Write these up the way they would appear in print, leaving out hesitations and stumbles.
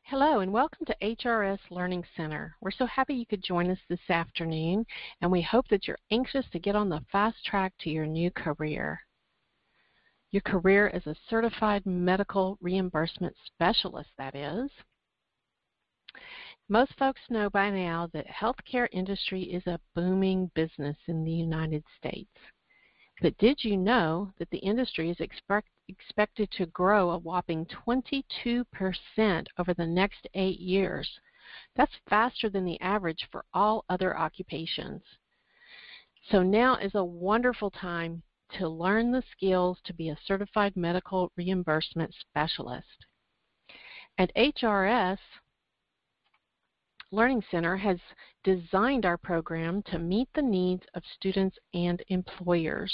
Hello and welcome to HRS Learning Center. We're so happy you could join us this afternoon, and we hope that you're anxious to get on the fast track to your new career. Your career as a certified medical reimbursement specialist, that is. Most folks know by now that healthcare industry is a booming business in the United States. But did you know that the industry is expected to grow a whopping 22% over the next 8 years? That's faster than the average for all other occupations. So now is a wonderful time to learn the skills to be a certified medical reimbursement specialist. At HRS Learning Center has designed our program to meet the needs of students and employers.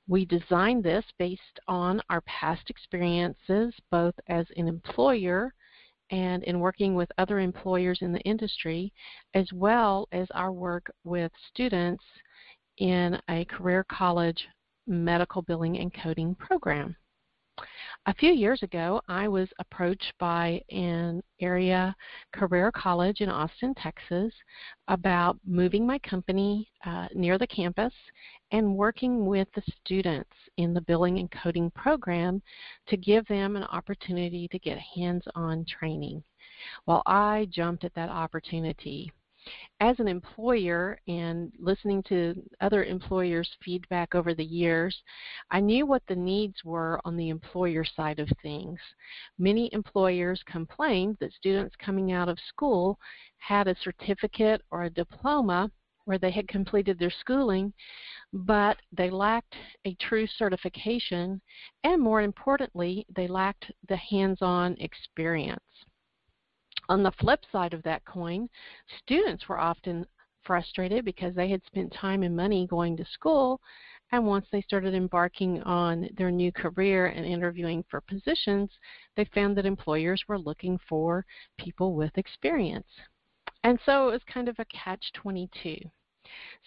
We designed this based on our past experiences, both as an employer and in working with other employers in the industry, as well as our work with students in a career college medical billing and coding program. A few years ago, I was approached by an area career college in Austin, Texas, about moving my company near the campus and working with the students in the billing and coding program to give them an opportunity to get hands-on training. Well, I jumped at that opportunity. As an employer and listening to other employers' feedback over the years, I knew what the needs were on the employer side of things. Many employers complained that students coming out of school had a certificate or a diploma where they had completed their schooling, but they lacked a true certification, and more importantly, they lacked the hands-on experience. On the flip side of that coin, students were often frustrated because they had spent time and money going to school, and once they started embarking on their new career and interviewing for positions, they found that employers were looking for people with experience. And so it was kind of a catch-22.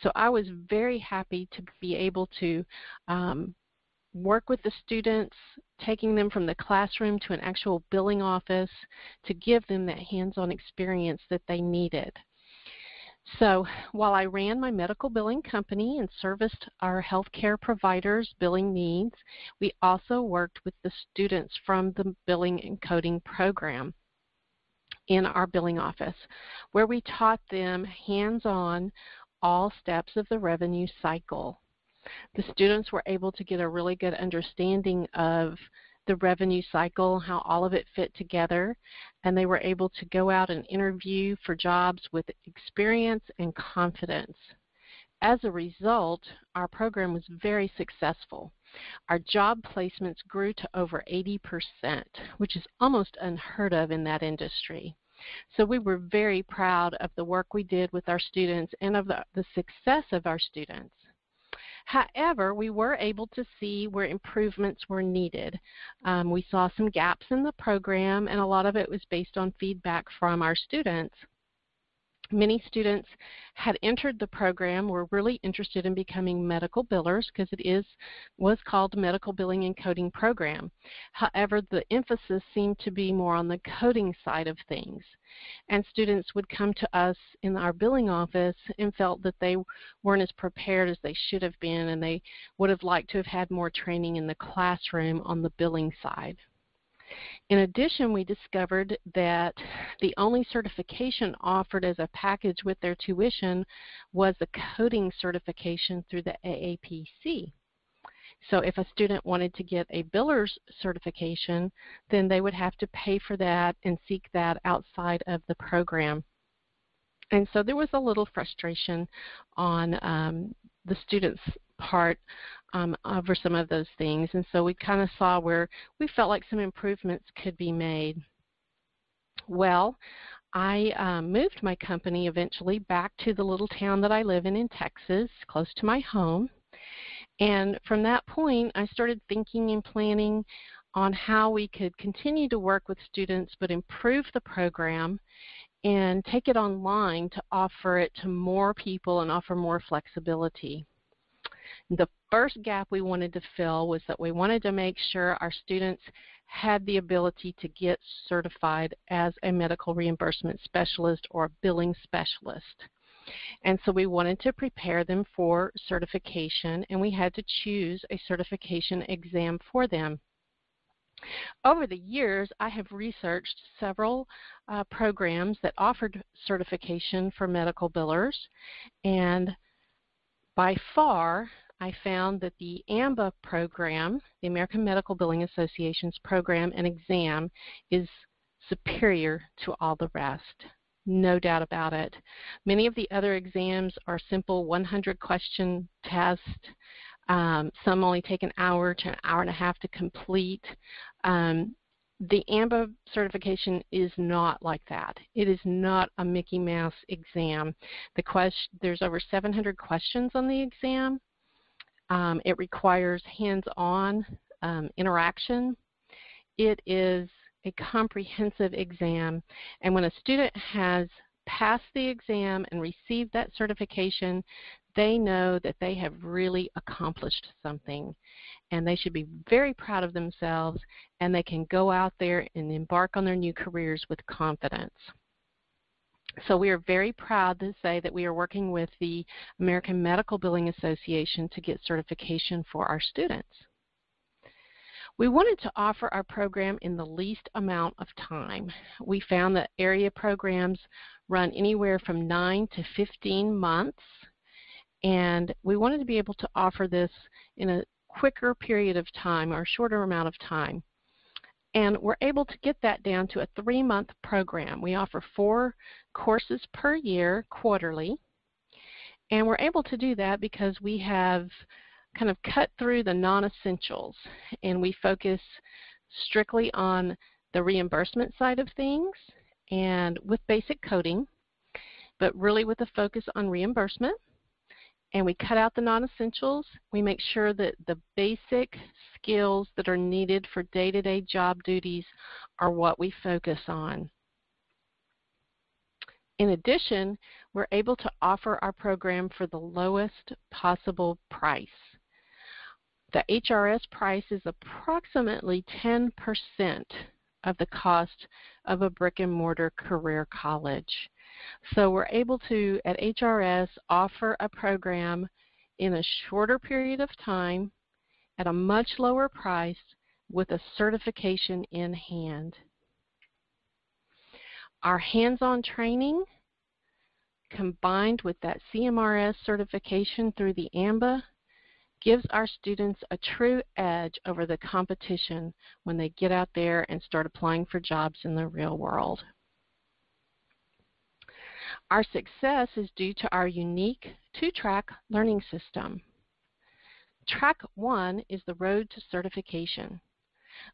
So I was very happy to be able to work with the students, taking them from the classroom to an actual billing office to give them that hands-on experience that they needed. So while I ran my medical billing company and serviced our healthcare providers' billing needs, we also worked with the students from the billing and coding program in our billing office, where we taught them hands-on all steps of the revenue cycle. The students were able to get a really good understanding of the revenue cycle, how all of it fit together, and they were able to go out and interview for jobs with experience and confidence. As a result, our program was very successful. Our job placements grew to over 80%, which is almost unheard of in that industry. So we were very proud of the work we did with our students and of the success of our students. However, we were able to see where improvements were needed. We saw some gaps in the program, and a lot of it was based on feedback from our students. Many students had entered the program, were really interested in becoming medical billers because it was called Medical Billing and Coding Program. However, the emphasis seemed to be more on the coding side of things. And students would come to us in our billing office and felt that they weren't as prepared as they should have been, and they would have liked to have had more training in the classroom on the billing side. In addition, we discovered that the only certification offered as a package with their tuition was the coding certification through the AAPC. So if a student wanted to get a biller's certification, then they would have to pay for that and seek that outside of the program. And so there was a little frustration on the students' part over some of those things, and so we kind of saw where we felt like some improvements could be made. Well, I moved my company eventually back to the little town that I live in Texas, close to my home, and from that point I started thinking and planning on how we could continue to work with students but improve the program and take it online to offer it to more people and offer more flexibility. The first gap we wanted to fill was that we wanted to make sure our students had the ability to get certified as a medical reimbursement specialist or a billing specialist. And so we wanted to prepare them for certification, and we had to choose a certification exam for them. Over the years, I have researched several programs that offered certification for medical billers, and by far, I found that the AMBA program, the American Medical Billing Association's program and exam, is superior to all the rest. No doubt about it. Many of the other exams are simple 100-question tests. Some only take an hour to an hour and a half to complete. The AMBA certification is not like that. It is not a Mickey Mouse exam. There's over 700 questions on the exam. It requires hands-on interaction. It is a comprehensive exam, and when a student has passed the exam and received that certification, they know that they have really accomplished something, and they should be very proud of themselves, and they can go out there and embark on their new careers with confidence. So we are very proud to say that we are working with the American Medical Billing Association to get certification for our students. We wanted to offer our program in the least amount of time. We found that area programs run anywhere from 9 to 15 months, and we wanted to be able to offer this in a quicker period of time or a shorter amount of time. And we're able to get that down to a 3-month program. We offer 4 courses per year quarterly, and we're able to do that because we have kind of cut through the non-essentials, and we focus strictly on the reimbursement side of things and with basic coding, but really with a focus on reimbursement. And we cut out the non-essentials. We make sure that the basic skills that are needed for day-to-day job duties are what we focus on. In addition, we're able to offer our program for the lowest possible price. The HRS price is approximately 10% of the cost of a brick-and-mortar career college. So we're able to, at HRS, offer a program in a shorter period of time at a much lower price with a certification in hand. Our hands-on training, combined with that CMRS certification through the AMBA, gives our students a true edge over the competition when they get out there and start applying for jobs in the real world. Our success is due to our unique 2-track learning system. Track 1 is the road to certification.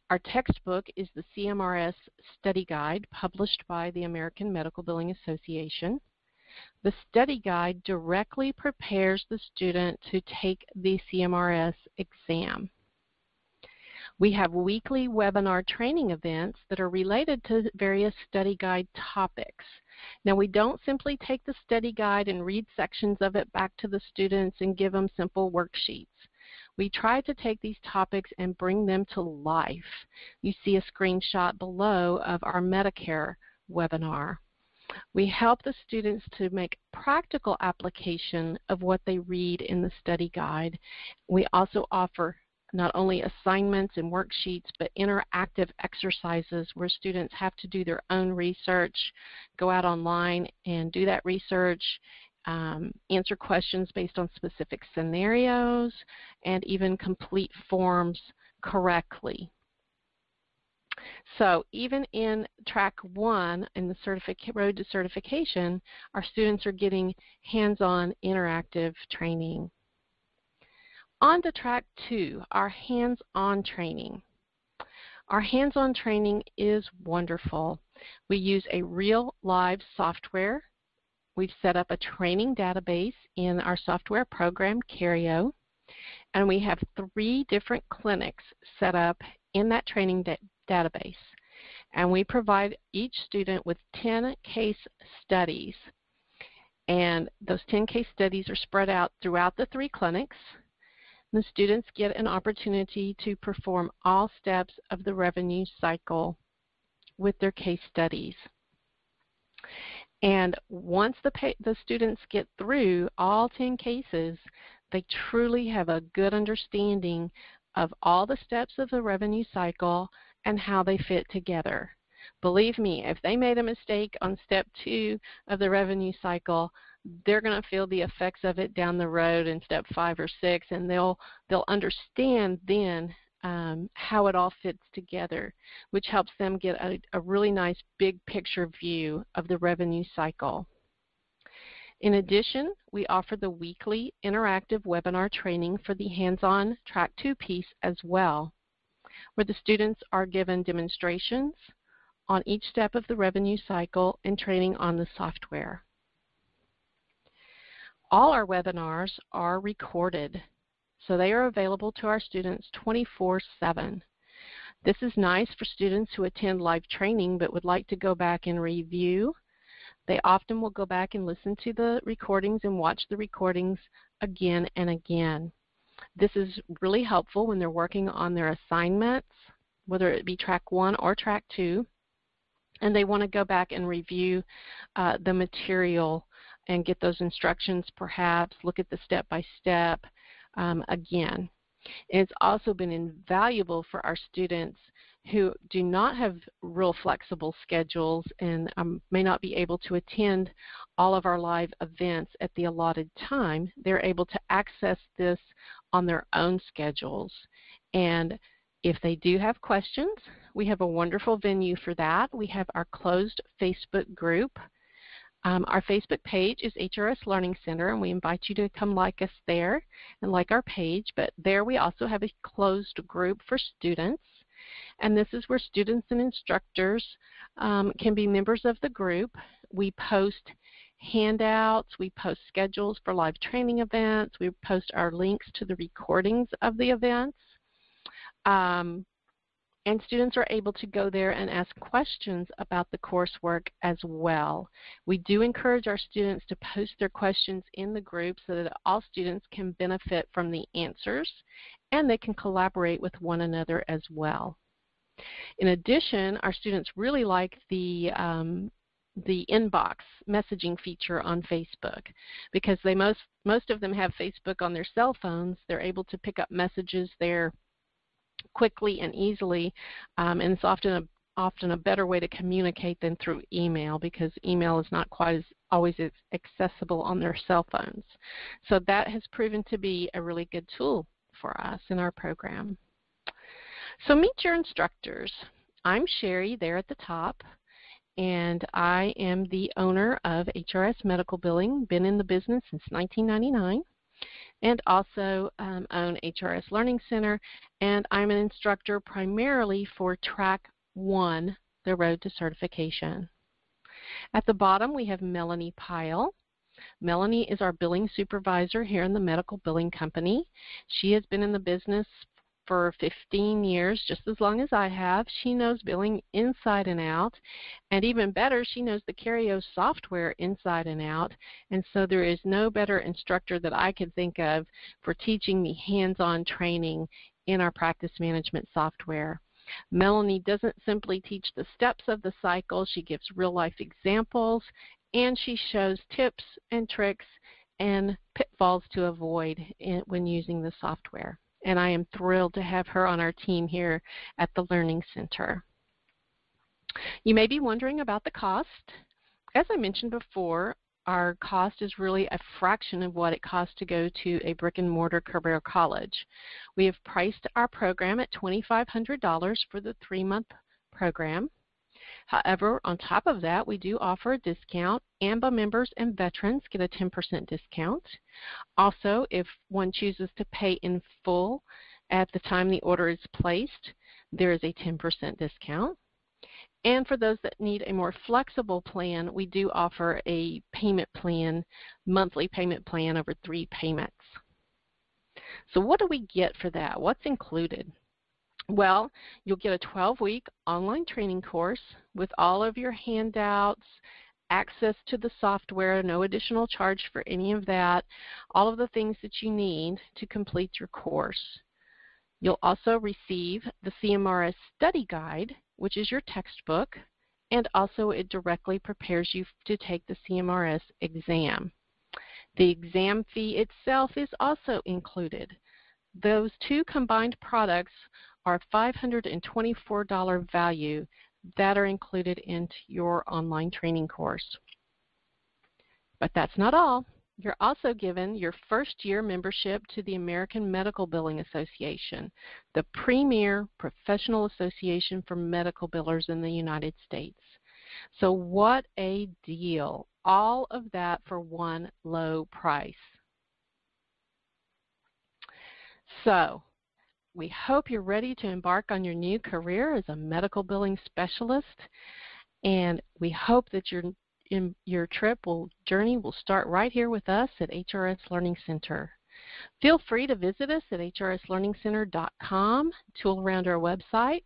Our textbook is the CMRS study guide published by the American Medical Billing Association. The study guide directly prepares the student to take the CMRS exam. We have weekly webinar training events that are related to various study guide topics. Now, we don't simply take the study guide and read sections of it back to the students and give them simple worksheets. We try to take these topics and bring them to life. You see a screenshot below of our Medicare webinar. We help the students to make practical application of what they read in the study guide. We also offer not only assignments and worksheets, but interactive exercises where students have to do their own research, go out online and do that research, answer questions based on specific scenarios, and even complete forms correctly. So even in track 1 in the road to certification, our students are getting hands-on interactive training. On to track 2, our hands-on training. Our hands-on training is wonderful. We use a real live software. We've set up a training database in our software program, Cario, and we have 3 different clinics set up in that training database. And we provide each student with 10 case studies. And those 10 case studies are spread out throughout the 3 clinics. The students get an opportunity to perform all steps of the revenue cycle with their case studies. And once the students get through all 10 cases, they truly have a good understanding of all the steps of the revenue cycle and how they fit together. Believe me, if they made a mistake on step 2 of the revenue cycle, they're going to feel the effects of it down the road in step 5 or 6, and they'll understand then how it all fits together, which helps them get a really nice big picture view of the revenue cycle. In addition, we offer the weekly interactive webinar training for the hands-on Track 2 piece as well, where the students are given demonstrations on each step of the revenue cycle and training on the software. All our webinars are recorded, so they are available to our students 24/7. This is nice for students who attend live training but would like to go back and review. They often will go back and listen to the recordings and watch the recordings again and again. This is really helpful when they're working on their assignments, whether it be Track 1 or Track 2, and they want to go back and review the material and get those instructions, perhaps look at the step-by-step again. And it's also been invaluable for our students who do not have real flexible schedules and may not be able to attend all of our live events at the allotted time. They're able to access this on their own schedules. And if they do have questions, we have a wonderful venue for that. We have our closed Facebook group. Our Facebook page is HRS Learning Center, and we invite you to come like us there and like our page. But there we also have a closed group for students, and this is where students and instructors can be members of the group. We post handouts, we post schedules for live training events, we post our links to the recordings of the events. And students are able to go there and ask questions about the coursework as well. We do encourage our students to post their questions in the group so that all students can benefit from the answers and they can collaborate with one another as well. In addition, our students really like the inbox messaging feature on Facebook because most of them have Facebook on their cell phones. They're able to pick up messages there quickly and easily, and it's often a better way to communicate than through email because email is not quite always as accessible on their cell phones. So that has proven to be a really good tool for us in our program. So meet your instructors. I'm Sherry there at the top, and I am the owner of HRS Medical Billing, been in the business since 1999. And also own HRS Learning Center, and I'm an instructor primarily for Track 1, the Road to Certification. At the bottom we have Melanie Pyle. Melanie is our billing supervisor here in the Medical Billing Company. She has been in the business for 15 years, just as long as I have. She knows billing inside and out, and even better, she knows the Cario software inside and out, and so there is no better instructor that I could think of for teaching me hands-on training in our practice management software. Melanie doesn't simply teach the steps of the cycle, she gives real-life examples, and she shows tips and tricks and pitfalls to avoid when using the software. And I am thrilled to have her on our team here at the Learning Center. You may be wondering about the cost. As I mentioned before, our cost is really a fraction of what it costs to go to a brick-and-mortar career college. We have priced our program at $2,500 for the 3-month program. However, on top of that, we do offer a discount. AMBA members and veterans get a 10% discount. Also, if one chooses to pay in full at the time the order is placed, there is a 10% discount. And for those that need a more flexible plan, we do offer a payment plan, monthly payment plan over 3 payments. So what do we get for that? What's included? Well, you'll get a 12-week online training course with all of your handouts access to the software, no additional charge for any of that, all of the things that you need to complete your course. You'll also receive the CMRS Study Guide, which is your textbook, and also it directly prepares you to take the CMRS exam. The exam fee itself is also included. Those two combined products are $524 value that are included into your online training course. But that's not all. You're also given your first-year membership to the American Medical Billing Association, the premier professional association for medical billers in the United States. So what a deal. All of that for one low price. So we hope you're ready to embark on your new career as a medical billing specialist, and we hope that your journey will start right here with us at HRS Learning Center. Feel free to visit us at hrslearningcenter.com, tool around our website.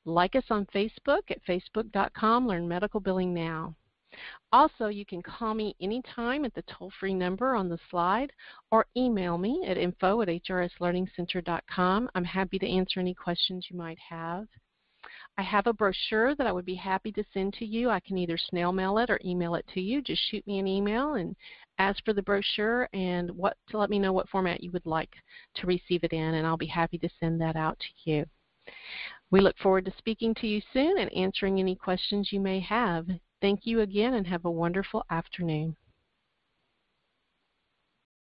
Like us on Facebook at facebook.com, Learn Medical Billing Now. Also, you can call me anytime at the toll-free number on the slide or email me at info@hrslearningcenter.com. I'm happy to answer any questions you might have. I have a brochure that I would be happy to send to you. I can either snail mail it or email it to you. Just shoot me an email and ask for the brochure and to let me know what format you would like to receive it in, and I'll be happy to send that out to you. We look forward to speaking to you soon and answering any questions you may have. Thank you again and have a wonderful afternoon.